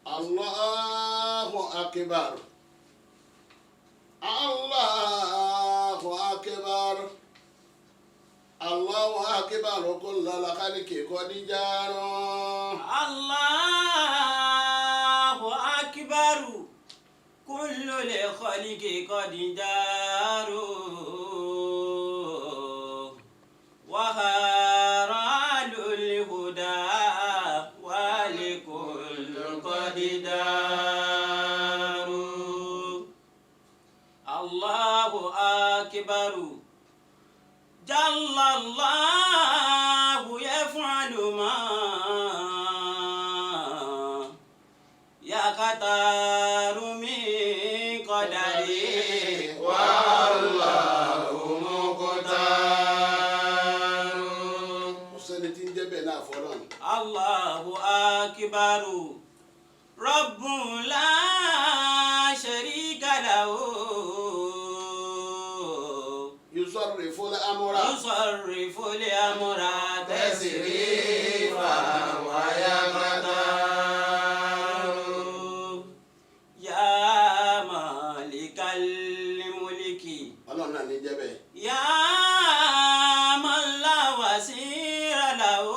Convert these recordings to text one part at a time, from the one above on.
Allahu akbar. Allahu akbar. Allahu akbar kullal khalqi qad jara. Allahu akbar kullul khalqi qad jaru wa haralul huda wa likulli qad daru. Allahu akbar Jallallahu yaf'alu ma yaqtaru min qadari wallahu muqtaru. Kò sẹ́ni tí ń jẹ́ bẹ́ẹ̀ náà fọ́lọ́run. Allahu akbaru Rabbun la sharika lahu Yusarrifu al-amra. yusarrifu al-amra tasrifan wa yaqtaru ya malikal mulki Ọlọ́run náà ní jẹ́ bẹ́ẹ̀. ya man la wasira lahu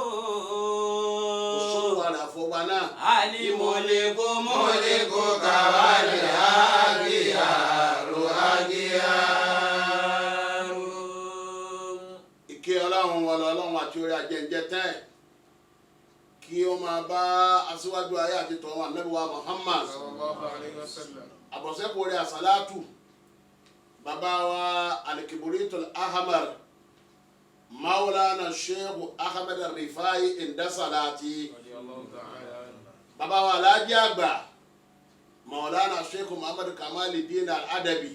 Òṣùwọ̀n wà láfọwọ́ náà. alimuliku muliku kawali agiyaru agiyaru. Ìkẹ́ Ọlọ́run wọlé Ọlọ́run àti orí ajẹ́njẹ́ tẹ́ kí ó máa bá aṣíwájú ayé àti tọ̀wọ́n Ànábì wa Muhammad. sallallahu alayhi wa sallam. Àbọ̀sẹ́kù orí àsálátù bàbá wa Al-Kibritul Ahmar Maulana Sheikh Ahmed Rifai Indasalati. radiyallahu ta'ala anhu. Bàbá wa Alhaji àgbà Maulana Sheikh Muhammad Kamaluddin Al-Adabi.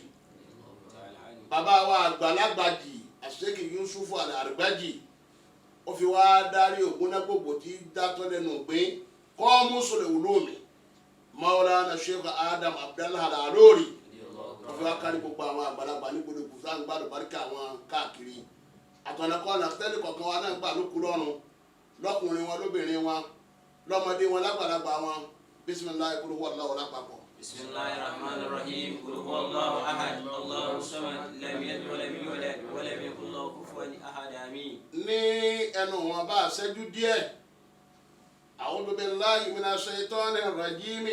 Bàbá wa àgbàlagbàjì Sheikh Yusufu Al-Argbaji. Ó fi wá darí ògúnnágbògbò tí dátọ́ lẹ́nu gbé Qamusul Ulumi Maulana Sheikh Adam Abdallah Al-Alori. Ó fi wá kárí gbogbo àwọn àgbàlagbà ní gbogbo sáńgbàdùn baríkà àwọn káàkiri. Àtọ̀nàkọ́nà tẹ́lẹ̀ kọ̀ọ̀kan wa náà gbà lókù lọ́rùn lọ́kùnrin wọn lóbìnrin wọn lọ́mọdé wọn lágbàlagbà wọn bisimilayi kúrò wọ́n lọ́wọ́ lápapọ̀. Bismillahirrahmanirrahim. Qul huwallahu ahad. Allahu samad. Lam yalid wa lam yulad wa lam yakul lahu kufuwan ahad. Amin. Ní ẹnu wọn bá ṣẹ́jú díẹ̀ a'udhu billahi minash shaitanir rajim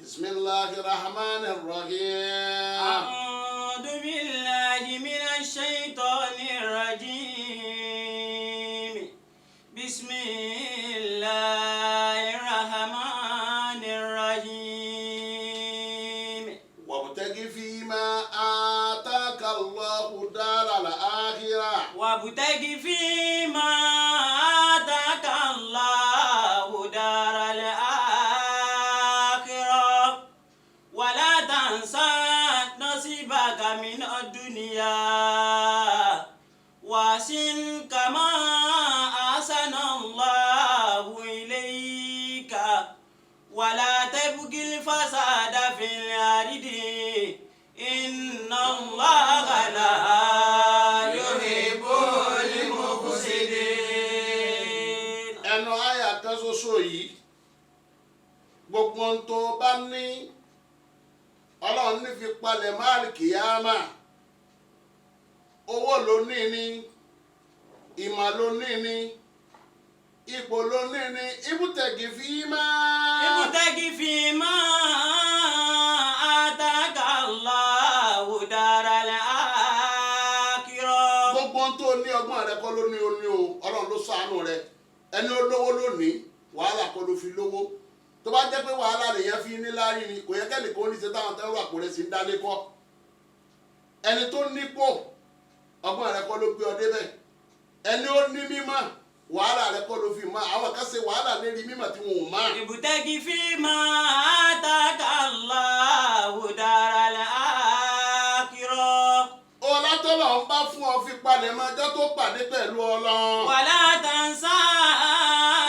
bismillahir rahmanir rahim. A'udhu billahi minash shaitanir rajim. Bismillahir rahmanir rahim. Wabtaghi fima ataka Allahu daral akhirah. وابتغ فيما آتاك الله دار الآخرة ولا تنسى نصيبك من الدنيا وأحسن كما أحسن الله إليك ولا تبغ الفساد في الأرض إن الله لا يحب المفسدين. Ẹnu àyà kan ṣoṣo yìí gbogbo ohun tó bá ní Ọlọ́run ní fi palẹ̀ máàlì kìyàmà owó ló ní ní ìmọ̀ ló ní ní ipò ló ní ní ibùtẹ̀gì fi máa. ابتغ فيما آتاك الله دار الآخرة. Gbogbo ohun tó ní ọgbọ́n rẹ kọ́ ló ní o ní o Ọlọ́run ló ṣàánú rẹ ẹni olówó lónìí wàhálà kọ́ ló fi lówó tó bá jẹ́ pé wàhálà lèyàn fi ní láàrí ni kò yẹ kẹ́lì kó ní ṣe táwọn tẹ́wọ́ àpò rẹ̀ sí ń dálé kọ́ ẹni tó nípò ọgbọ́n rẹ kọ́ ló gbé ọ débẹ̀ ẹni ó ní mímọ̀ wàhálà rẹ kọ́ ló fi mọ̀ àwọn kan ṣe wàhálà lérí mímọ̀ tí wọn ò mọ̀. ابتغ فيما آتاك الله دار الآخرة ọlá tọ́lọ̀ ń bá fún ọ fi palẹ̀ mọ́ ọjọ́ tó pàdé pẹ̀lú Ọlọ́run. ولا تنسى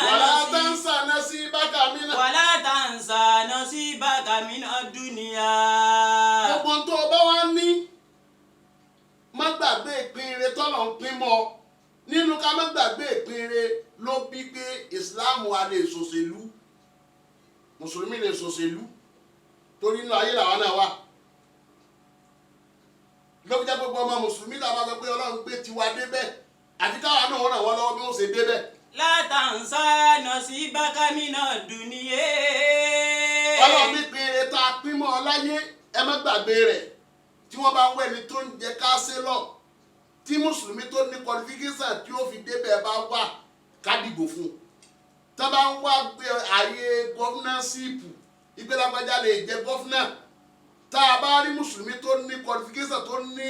wàlá tánsà náà sí bákà mí náà. ولا تنسى نصيبك من الدنيا. gbogbo ohun tó o bá wá ní má gbàgbé ìpín ire tọ́lọ̀ ń pín mọ́ nínú ká má gbàgbé ìpín ire ló bí pé ìsìláàmù wa lè ṣòṣèlú mùsùlùmí lè ṣòṣèlú torí inú ayé làwọn náà wà ló fi jẹ́ gbogbo ọmọ mùsùlùmí làwọn sọ pé ọlọ́run gbé tiwa débẹ̀ àti káwa náà ràn wọ́n lọ́wọ́ bí wọ́n ṣe débẹ̀. látàǹsá nasibaka mina dunya. ọlọ́run ní péré tá a pín mọ́ ọ láyé ẹ má gbàgbé rẹ̀ tí wọ́n bá ń wẹ̀ni tó ń jẹ káṣé lọ tí mùsùlùmí tó ní qualification tí ó fi débẹ̀ bá wà ká dìbò fún un tá bá ń wá gbé ààyè gọ́fúnánṣípù ìgbélágbájá lè jẹ gọ́fúnà tá a bá rí mùsùlùmí tó ní qualification tó ní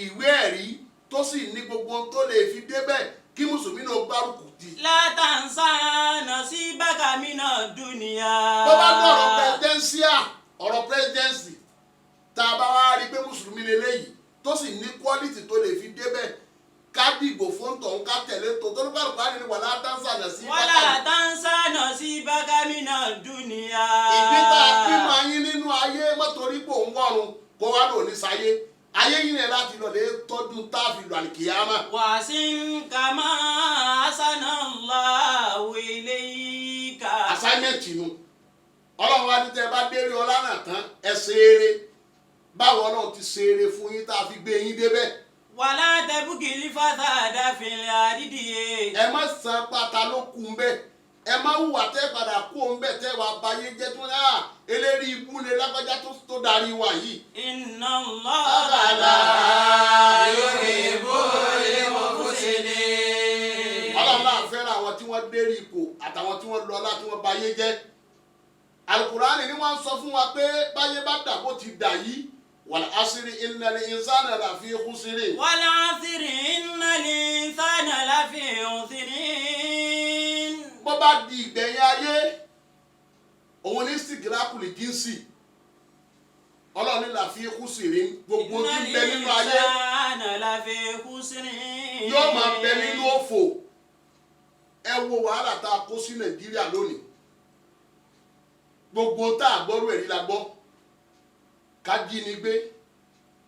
ìwé ẹ̀rí tó sì ní gbogbo ohun tó lè fi débẹ̀ kí mùsùlùmí náà gbárùkù tì. látàǹsá nasibaka mina dunya. bó bá gbọ́ ọ̀rọ̀ presidency tá a bá wá rí i pé mùsùlùmí lélẹ́yìí tó sì ní quality tó lè fi débẹ̀ ká dìbò fún tọ̀hún ká tẹ̀lé tó tó nípa àlùkò ní wàlá tánsá nasibaka. wàlá tánsá nasibaka mina dunya. ìpín tá a pín mọ́ ayín nínú ayé mọ́tòrí pò ń wọ̀run kó wá lò ní sáyé ayé yìí ni láti lọ lè tọ́jú tá a fi lọ àlìkìyámà. wàsín kàmá hasanallahu ilayka. assignment nu ọlọ́run wa ní tẹ́ bá délé ọlá náà tán ẹ ṣe eré báwo ọlọ́run ti ṣe eré fún yín tá a fi gbé yín débẹ̀. wàlá tẹ̀bùkìlì fasada fil ardi. ẹ má san pátá ló kù ń bẹ ẹ má hùwà tẹ́ padà kú ń bẹ tẹ́ wàá báyé jẹ́ tó náà eléri ibú lè lágbájá tó darí wa yìí. inna Allaha la yuhibbul mufsidin. ọlọ́run náà fẹ́ràn àwọn tí wọ́n dérí ipò àtàwọn tí wọ́n lọ́lá tí wọ́n báyé jẹ́. alukurani ni wọ́n sọ fún wa pé báyé bá dà bó ti dà yìí wal asri innal insana lafi khusri. wal asri innal insana lafi khusrin. bó bá di ìgbẹ̀yìn ayé òun ní sìgìrákùlì jíǹsì ọlọ́run ní lafi khusri gbogbo tí ń bẹ nínú ayé yóò máa bẹ nínú òfò. ẹ wo wàhálà tá a kó sí nàìjíríà lónìí gbogbo tá a gbọ́rú ẹ̀rí la gbọ́ ká jínigbé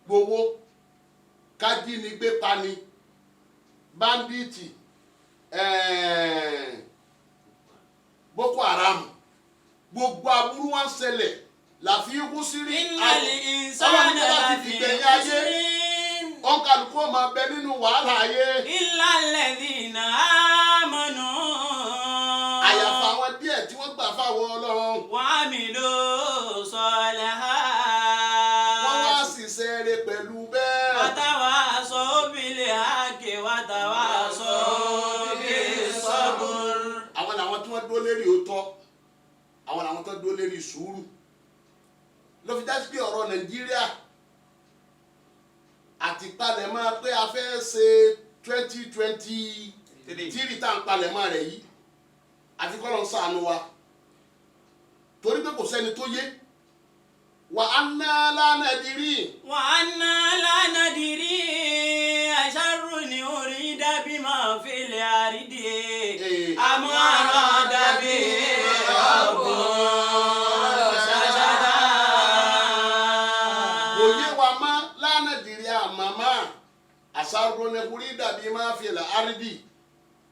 gbowó ká jínigbé pani báńdíìtì boko haram gbogbo aburú wọn ṣẹlẹ̀ láfi kú sírí ìnsánà láfi khusrin. ọ̀nkàlùkù máa bẹ nínú wàhálà ayé. illa alladhina amanu. àyàfà àwọn díẹ̀ tí wọ́n gbà fáwọn ọlọ́run. wa amilu salihat. wọ́n wá ṣiṣẹ́ rere pẹ̀lú bẹ́ẹ̀. watawasaw bil haqqi watawasaw bis sabr. àwọn làwọn tí wọ́n dúró lérí òótọ́ àwọn làwọn tó dúró lérí sùúrù ló fi dájú pé ọ̀rọ̀ nàìjíríà àti palẹ̀mọ́ pé a fẹ́ ṣe 2023 tá à ń palẹ̀mọ́ rẹ̀ yìí àti kọ́ ló ń ṣàánú wa torí pé kò sẹ́ni tó yé wa anna la nadiri. wa anna la nadiri asharrun urida bima fil ardi am arada bihi rabbun rashada. òye wa má la nadiri àmàmá asharrun urida bima fil ardi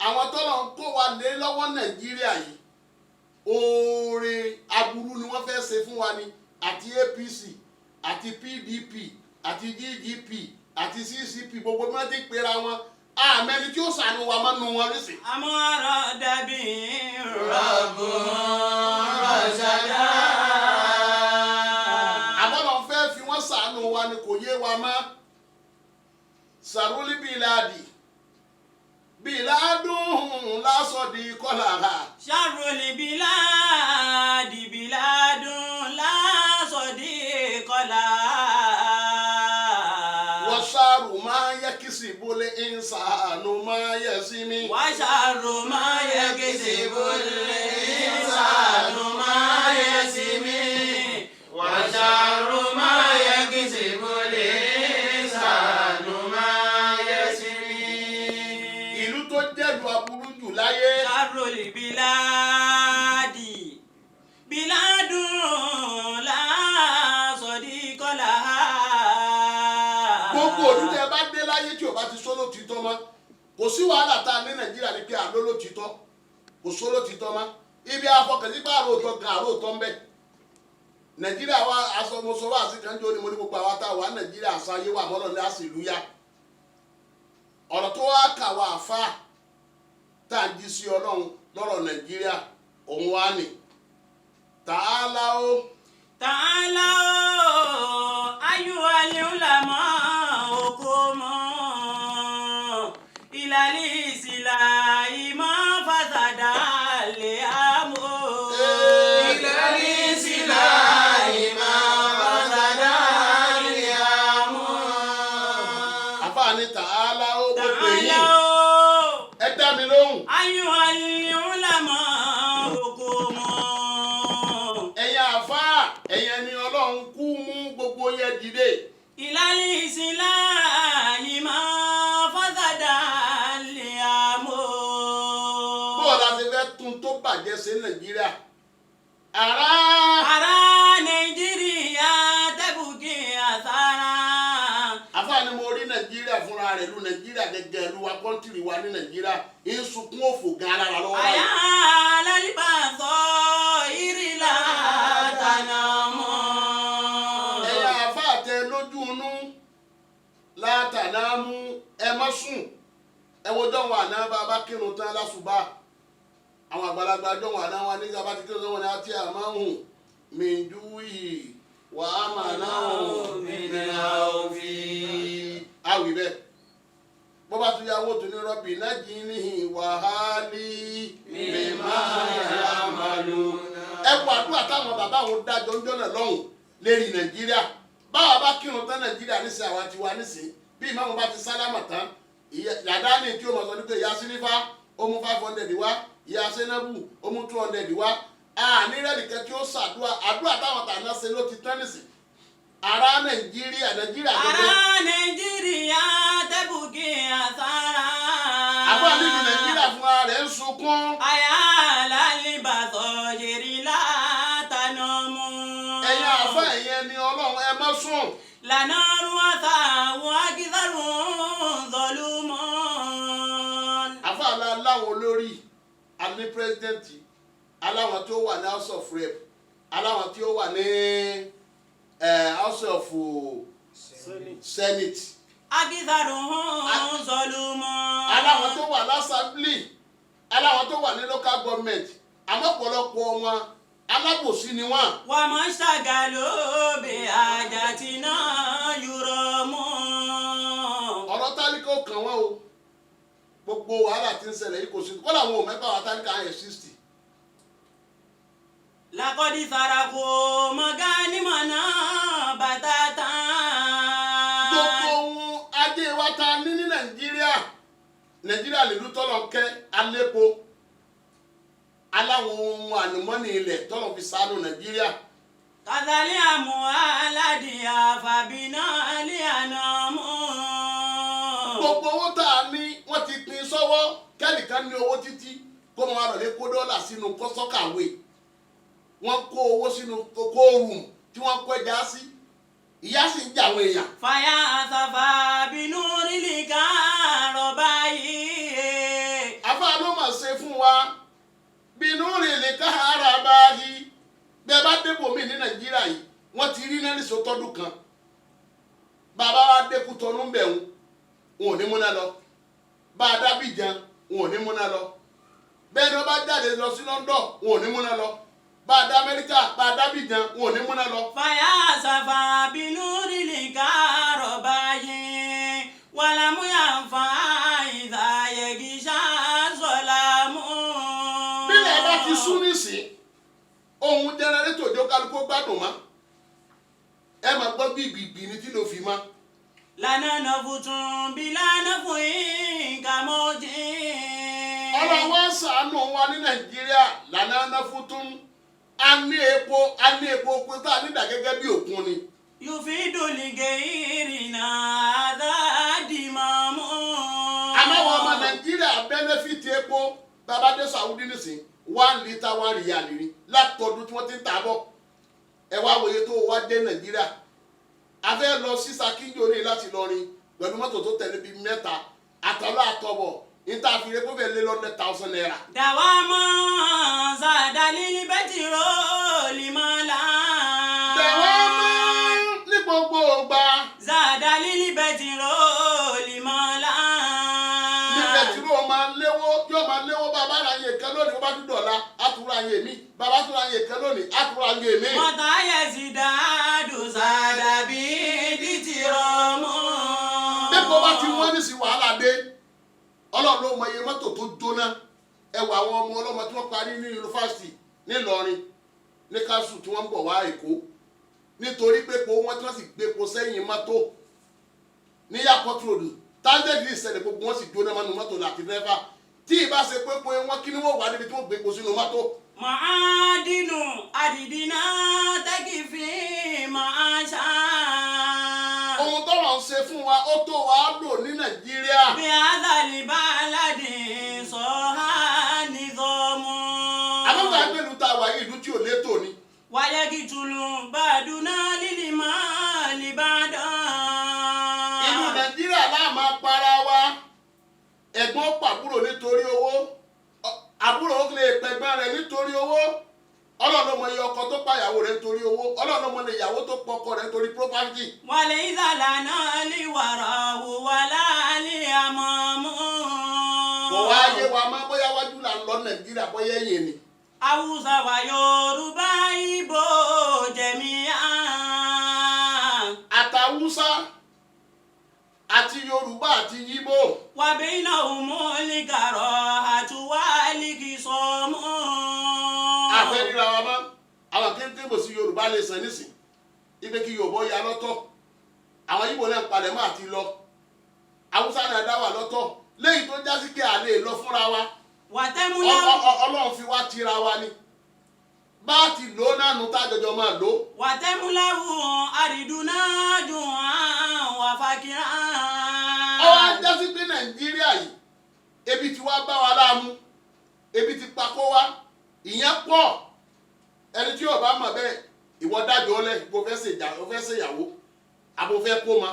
àwọn tọ́lọ̀ ń kó wa lé lọ́wọ́ nàìjíríà yìí oore aburú ni wọ́n fẹ́ ṣe fún wa ni àti APC àti PDP àti GGP àti CCP gbogbo bí wọ́n ti pera wọn àmẹ́ni tí ó ṣàánú wa máa nu wọn rísì. àmọ́ ọ̀rọ̀ dàbí rabbun rashada. àbọ̀dọ̀ fẹ́ fi wọ́n ṣàánú wa ni kò yé wa mọ́ sàrúlì bíláàdì bíládùn lásọ̀dì kọ́lára. sharrul biladi biladun lásọ̀dí kọ́lá. wọ́sàrù máa yẹ kìsì bólé ìsànù máa yẹ sí mi. wa sharru ma yakisibul insanu ma yasimi. wa sharru ma yakisibul insanu ma yasimi. ìlú tó jẹ́lu aburú jù láyé. sharrul biladi biladun lásọ̀dí kọ́lá. gbogbo olùdẹ bá dé láyé tí o bá ti sọ́lọ́ títọ́ mọ́ kò sí wàhálà tá a ní nàìjíríà ní pé àlọ́ ló títọ́ kò sọ́lọ́ títọ́ mọ́ ibi afọkànsí bá àròtọ́ gan àròtọ́ ń bẹ nàìjíríà wa asọmọsọwọ àti kanjọ ni mo ní gbogbo àwọn táwa nàìjíríà sáyé wà mọ́lọ́ ní àsìlú yá ọ̀rọ̀ tó wá kà wá àfa tá à ń jí sí ọlọ́run lọ́rọ̀ nàìjíríà òun wá ní tààlà ó. tààlà ó ayyuhal ulama hukumu ilal islahi ma fasada li amu. ilal islahi ma fasada li amu. àfààní tààlà ó gbogbo èyí tààlà ó ẹ dá mi lóhùn. ayyuhal ulama hukumu. ẹ̀yin àfa ẹ̀yin ẹni ọlọ́run kú mú gbogbo yẹn dìde. ilal islahi ma fasada li amu. bóò la ti fẹ́ tún tó bàjẹ́ sí nàìjíríà. ará Nàìjíríà tẹ́bùkì àsárá. àfààní mo rí nàìjíríà fúnra rẹ̀ lu nàìjíríà gẹ́gẹ́ lu wa kọ́ńtìrì wa ní nàìjíríà ń sunkún òfò gan alára lọ́wọ́ Àyà báyìí. lálìbàṣọ ìrìlà tànàmọ́. ẹ̀yin àfa àtẹ lójú inú látànámú ẹ má sùn ẹ wo jọ̀wọ́ àná bàbá kírun tán lásùbà àwọn àgbàlagbà jọ̀wọ́ àná wa nígbà bá ti kírun tán wọn ni a ti àmọ́ hùn mìjú yìí wà á mà náà hùn àwì bẹ́ẹ̀ bó bá tún yà wọ́n tún ní rọ́bì náà jí níhìn wàhálì mímá yàmàlú. ẹ kú àdúrà táwọn bàbá àwọn dájọ́ ń jọ́nà lọ́hùn lérí nàìjíríà báwa bá kírun tán nàìjíríà nísìnyí àwa ti wá nísìnyí bí ìmáàmù bá ti sálámà tán yàdáni tí o mọ̀ sọ ní pé ìyá sílífà ó mú 500 wá ìyá sẹ́nẹ́bù ó mú 200 wá nírẹ́lì kan tí ó ṣàdúrà àdúrà táwọn tàná ṣe ló ti tán nísìnyí. ará nàìjíríà Ará Nàìjíríà tẹ́bùkì àsárá. àbúrò níbi nàìjíríà fúnra rẹ̀ ń sunkún. Àyà lálìbàṣọ ìrìlà tànàmọ́. ẹ̀yin àfa ẹ̀yin ẹni ọlọ́run ẹ má sùn. Lànà rúwàtà wọ́n akíkàrù zọlúmọ́. àfa aláwọ̀ olórí alẹ́ pírẹsidẹ́ǹtì aláwọn tí ó wà ní house of rep aláwọn tí ó wà ní house of senate Akíkàrù zọlúmọ́. aláwọn tó wà lásàbílì aláwọn tó wà ní local government àmọ́ ọ̀pọ̀lọpọ̀ wọn alábòsí ni wọ́n. Wà mọ́ ṣàgàlò bí àjàtìná yúrọ̀ mọ́. ọ̀rọ̀ tálíkà ó kàn wọ́n o gbogbo wàhálà tí ń ṣẹlẹ̀ yìí kò sí kó làwọn ò mẹ́fà wà tálíkà ayẹ̀ 60. Lakọ́dí sarako mọ̀gánimọ̀nà bàtàtà. gbogbo ohun ajé wa ta ní nàìjíríà lè lú tọ́lọ̀ kẹ́ alépo aláwọn ohun àlùmọ́nì ilẹ̀ tọ́lọ̀ fi ṣàánú nàìjíríà. Kàtàlí àmọ́ aládìyà fàbínà lé àná mọ́. gbogbo owó tá a ní wọ́n ti pín sọ́wọ́ kẹ́nìkan ní owó títí kó máa lọ lé kó dọ́là sínú sọ́kàwé wọ́n kó owó sínú kóòrùm tí wọ́n kó ẹja sí ìyà sì ń jà àwọn èèyàn. Fàyà àsàfà bínú nílì kárọ̀ báyìí. àfa ló mà ṣe fún wa bínú rìn lè káàárà báyìí bẹ́ẹ̀ bá débò mí ní nàìjíríà yìí wọ́n ti rí náírà sọ́tọ́dún kan bàbá wa dẹ́kun tọ́nú bẹ̀rù wọn ò ní múná lọ bá a dábìjan wọn ò ní múná lọ bẹ́ẹ̀ ni wọ́n bá jáde lọ sí London wọn ò ní múná lọ bá a dá Amẹ́ríkà bá a dábìjan wọn ò ní múná lọ. Fàyà àsàfà bínú nílì kárọ̀ báyìí. Wàlámúyà fà ìdáyẹ̀gì ṣáṣọ̀lámù. bílẹ̀ bá ti sún nísìn ohun jẹnẹrétò jó kálukú gbádùn mọ́ ẹ máa gbọ́ bí ìgbìgbì ni tí ló fi mọ́. Lànà nàfùtùn bí lànà fún ìkàmọ́jì. ọlọ́wọ́ ṣàánú wa ní nàìjíríà lànà náfútún a ní epo pé tá a nídà gẹ́gẹ́ bí òkun ni. Yùfídù lìgè ìrìnà àdádìmọ̀mọ́. àmọ́ àwọn ọmọ nàìjíríà bẹ́nẹ́fìtì epo bàbá dé Saudi nìsín 1 litre 1 riyal ni látọdún tí wọ́n ti ń tà bọ̀ ẹ wá wòye tó wá dé nàìjíríà a fẹ́ lọ sí Ṣakí ní láti lọrin pẹ̀lú mọ́tò tó tẹ̀lé bíi 3 àtọ́lọ́ àtọ́bọ̀ níta fi rẹ kó fẹ́ lé $100,000 naira. دواما زاد للبترول مالا Bẹ̀wọ́n mọ́ ní gbogbo ìgbà زاد للبترول مالا ní pẹ̀tírò máa léwó yóò máa léwó bàbá ra yè kan lónìí bàbá tún dọ̀la àtúrà yè mí bàbá tún ra yè kan lónìí àtúrà yè mí. متى يزداد زاد بالترام Bẹ́ẹ̀ bá ti wọ́n ní sí wàhálà dé Ọlọ́run ló mọ iye mọ́tò tó jóná ẹwà àwọn ọmọ ọlọ́mọ tí wọ́n parí ní yunifásitì nílọrin ní kásù tí wọ́n ń bọ̀ wá Èkó nítorí pé po wọ́n tí wọ́n sì gbé po sẹ́yìn mọ́tò ní airport road tándẹ̀dì ìṣẹ̀lẹ̀ gbogbo wọn sì jóná mọ́nu mọ́tò láti dẹ́fà tí ì bá ṣe pé po wọn kí ni wọ́n wà níbi tí wọ́n gbé po sínú mọ́tò. معادن أرضنا تكفي معاشا ohun tọ́lọ̀ ń ṣe fún wa ó tó wa lò ní Nàìjíríà. بهذا البلد صها نظام àbúrò àgbẹ̀lú tá a wà yìí ìlú tí ò létò ni. ويقتل بعدنا للمال بعدا ìlú Nàìjíríà láà máa para wa ẹ̀gbọ́n pàbúrò nítorí owó àbúrò ó lè pẹ̀gbọ́n rẹ̀ nítorí owó Ọlọ́run mọ iye ọkọ tó pàyàwó rẹ̀ nítorí owó Ọlọ́run mọ iye ìyàwó tó pọkọ rẹ̀ nítorí property. وليس لنا لوراه ولا لأمام kò wá yé wa mọ́ bóyá wájú là ń lọ Nàìjíríà bóyá ẹ̀yìn ni. Hausa wa Yorùbá Ìgbò jẹ̀míà. àtàwùsá àti Yorùbá àti Yíbò. وبينهم الكراهة والخصام àfẹ́ ríra wa mọ́ àwọn kéńté bò sí Yorùbá lè sàn nísìn ibi kí Yorùbá ya lọ́tọ̀ àwọn Yíbò náà palẹ̀ mọ́ àti lọ Haúsá náà dá wà lọ́tọ̀ lẹ́yìn tó jásí kí a lè lọ fúnra wa Ọlọ́run fi wá tira wa ni bá a ti lò ó náà nu tá a jọjọ máa lò ó. وتملأ أرضنا جوعا وفقرا. ọwọ́ ajásí pé Nàìjíríà yìí ebi ti wá bá wa láàmú ebi ti pakó wa ìyẹn pọ̀ ẹni tí yóò bá mọ̀ bẹ́ẹ̀ ìwọ dájọ́ lẹ̀ bó fẹ́ ṣèyàwó àbò fẹ́ kó ma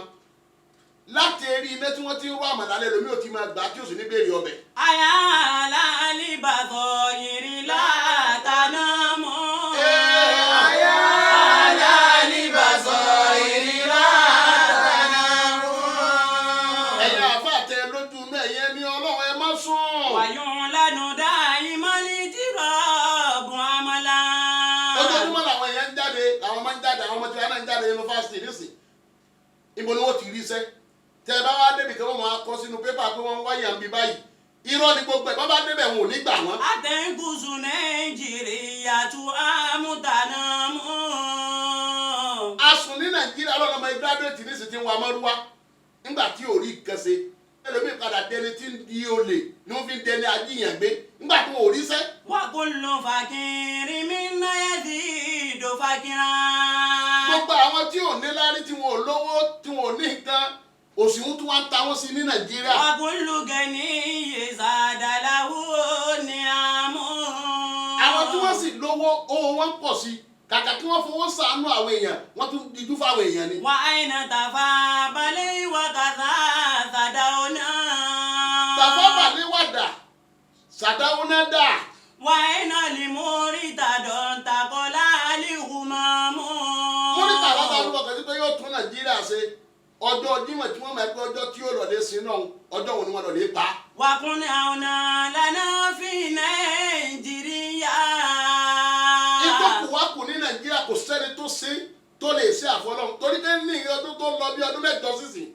láti eré ilé tí wọ́n ti ń rú àmàlà lẹ́ lómi ò ti máa gbà tí ò sì ní béèrè ọbẹ̀. أيا للبصائر لا تنام. أيا للبصائر لا تنام. ẹ̀yin àfa àtẹ lójú náà ẹ̀yẹ ní Ọlọ́run ẹ má sùn. ويعلن دائما الاضطراب عملا. ojoojúmọ́ làwọn èèyàn ń jáde làwọn máa ń jáde àwọn ọmọ tí wọn náà ń jáde yunifásitì nísìn ibo ni wọ́n ti rí iṣẹ́ tẹ ẹ bá wá débi kí wọ́n máa kọ sínú pépà pé wọ́n ń wáyà ń bí báyìí irọ́ ni gbogbo ẹ̀ bá bá débẹ̀ wọn ò ní gbà wọ́n. أتنقص نيجيريا تؤمتنام. a sùn ní Nàìjíríà lọ́nà ọmọ gírádùétì nísìn tí ń wa mọ́rúwá nígbà tí ò rí kẹsẹ̀ ẹlòmíì padà dẹni tí ń di olè ni wọ́n fi ń dẹni ajíyàn gbé nígbà tí wọn ò ríṣẹ́. وكل فقير منا يزيد فقرا. gbogbo àwọn tí ò ní lárí tí wọn ò lówó tí wọn ò ní nǹkan òṣìwọ́n tí wọ́n ń ta wọ́n sí ní Nàìjíríà. وكل غني زاد له نعم. àwọn tí wọ́n sì lówó owó wọn pọ̀ sí kàkà kí wọ́n fowó ṣàánú àwọn èèyàn wọ́n tún dijú fáwọn èèyàn ni. وأين تفابلي وكذا صدونا. tàfọ́bàlẹ̀ wàdà sàdáwọ́nà dà. وأين المرتد انتقل الهمام. mo ní tàbá bá lúwọ̀ kẹ́sí pé yóò tún Nàìjíríà ṣe ọjọ́ Jímọ̀ tí wọ́n máa gbé ọjọ́ tí yóò lọ́lé sí náà ọjọ́ wo ni wọ́n lọ́lé pa. وكن عونا لنا في نيجيريا. ìtòkù wa kù ní Nàìjíríà kò sẹ́ni tó ṣe tó lè ṣe àfọlọ́hún torí pé ní ọdún tó lọ bí ọdún mẹ́jọ sísìn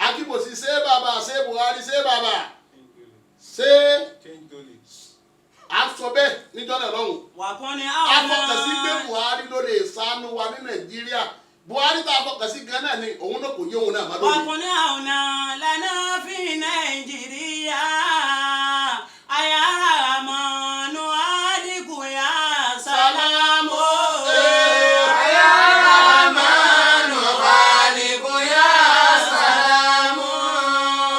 Akínbòsí ṣé bàbá ṣé Buhari ṣé bàbá ṣé à ń sọ bẹ́ẹ̀ níjọ́ náà lọ́hùn. وكن afọkànsí pé عونا. Buhari ló lè ṣàánú wa ní Nàìjíríà Buhari tá a fọkànsí gan náà ni òun náà kò yé òun náà má lónìí. وكن عونا لنا في نيجيريا. أيا رحمن عليك يا سلام. أيا رحمن خالق يا سلام.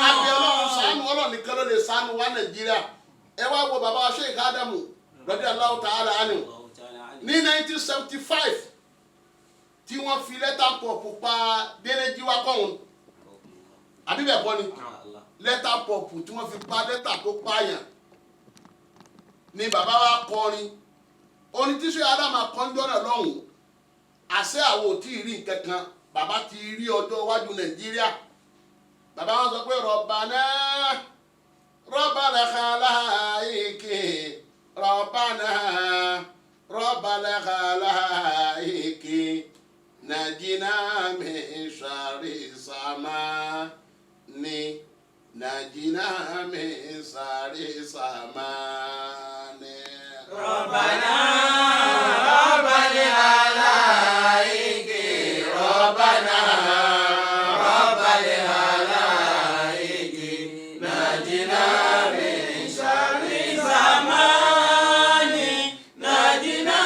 àbí Ọlọ́run ṣàánú Ọlọ́run nìkan ló lè ṣàánú wa Nàìjíríà ẹ wá wo bàbá wa Sheikh Adamu radiyallahu ta'ala anhu ní 1975 tí wọ́n fi lẹ́tà pọ̀pù pa Délé Jíwá kọ́hún àbí bẹ́ẹ̀ kọ́ ni lẹ́tà pọ̀pù tí wọ́n fi pa lẹ́tà tó pààyàn ni bàbá wa kọrin orin tí ṣé Ádámù kọ́njọ́ náà lọ́hùn àṣẹ àwọn ò tí ì rí nǹkan kan bàbá ti rí ọjọ́ iwájú Nàìjíríà bàbá wọn sọ pé Rabbana Rabbal khalaiqi Rabbana Rabbal khalaiqi najina min sharri samani najina min sharri samani. Rabbana Rabbal khalaiqi Rabbana Rabbal khalaiqi najina min sharri samani najina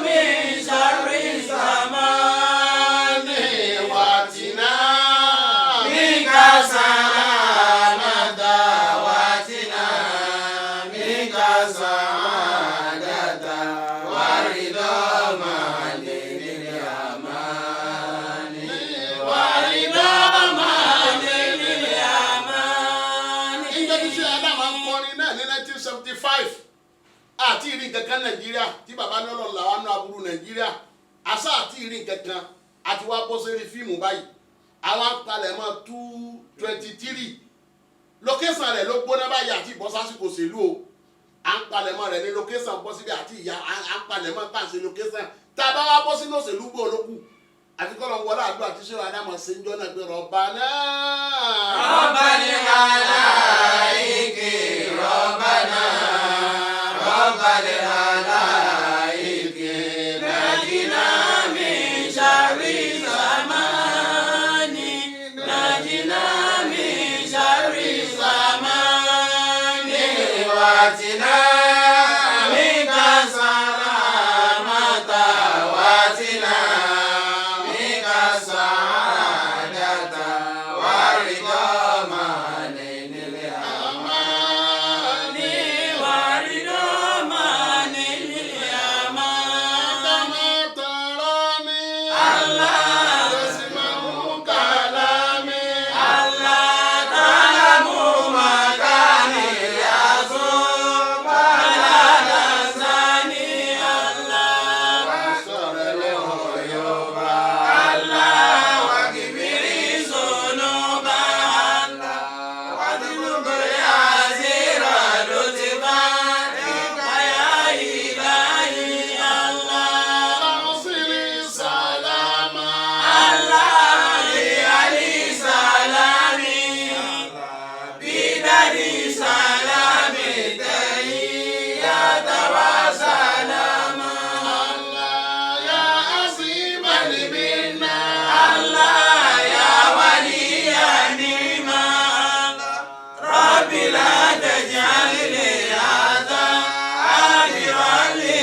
min sharri samani watina minka salamata watina minka saadata warida manil amani warida manil amani. ìjọ tí ṣé Ádámù ń kọrin náà ní 1975 àti ìrìn kankan Nàìjíríà tí bàbá ní ọlọ́run làwọn náà aburú Nàìjíríà àṣà àti ìrìn kankan àti wá bọ́ sórí fíìmù báyìí àwọn apalẹ̀ mọ́ 223 lókẹ́sàn rẹ̀ ló gbóná báyìí àti ìbọ́ sásìkò òṣèlú o à ń palẹ̀ mọ́ rẹ̀ ní lókẹ́sàn bọ́ síbi àti ìyá à ń palẹ̀ mọ́ pàṣẹ lókẹ́sàn tá a bá wá bọ́ sínú òṣèlú gbọ́ olókù àti kọ́ lọ wọlé àdúrà tí ṣé Ádámù ṣe ń jọ́ náà pé Rabbana Rabbal khalaiqi Rabbana Rabbal khalaiqi najina min sharri samani najina min sharri samani watina minka salamata watina minka saadata warida manil amani warida manil amani Allah yasma'u kalami Allah ta'lamu makani yasum ala lazani Allah wasarele hoyoba Allah wakibiri sunuba Allah wadulubri azira lutiba ya ilahi Allah Allah ali salami bidadi salami tayyata wa salama Allah ya aziman minna Allah ya waliyan nima Rabbi la taj'al li hadha ajran li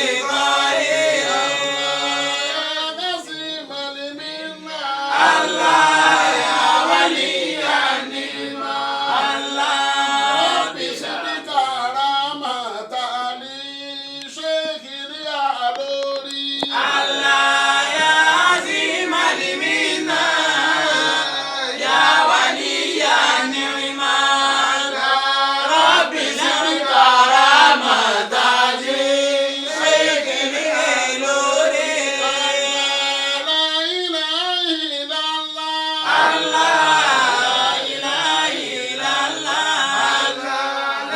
Allah ya waliyan nima Allah Rabbi Allah ya aziman minna ya waliyan nima Rabbi zid karamati shaykhil aluri Allah ilaha illallah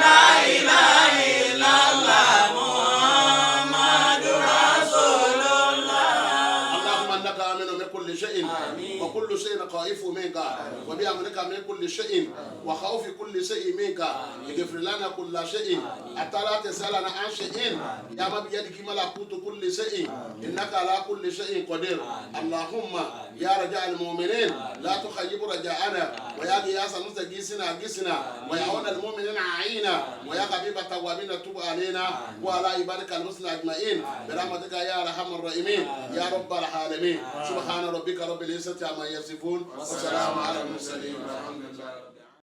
la ilaha illallah Muhammadur Rasulullah. اللهم انك امن من كل شيء آمين. وكل شيء خائف منك وبامرك من كل شيء وخوف كل شيء منك اغفر لنا كل شيء حتى لا تسالنا عن شيء يا من بيدك ملكوت كل شيء انك على كل شيء قدير اللهم يا رجاء المؤمنين لا تخيب رجاءنا ويا غياث المستغيثين اغثنا ويا عون المؤمنين اعينا ويا حبيب التوابين تب علينا وعلى عبادك المسلمين اجمعين برحمتك يا ارحم الراحمين يا رب العالمين سبحان ربك رب العزة عما يصفون وسلام على المرسلين والحمد لله.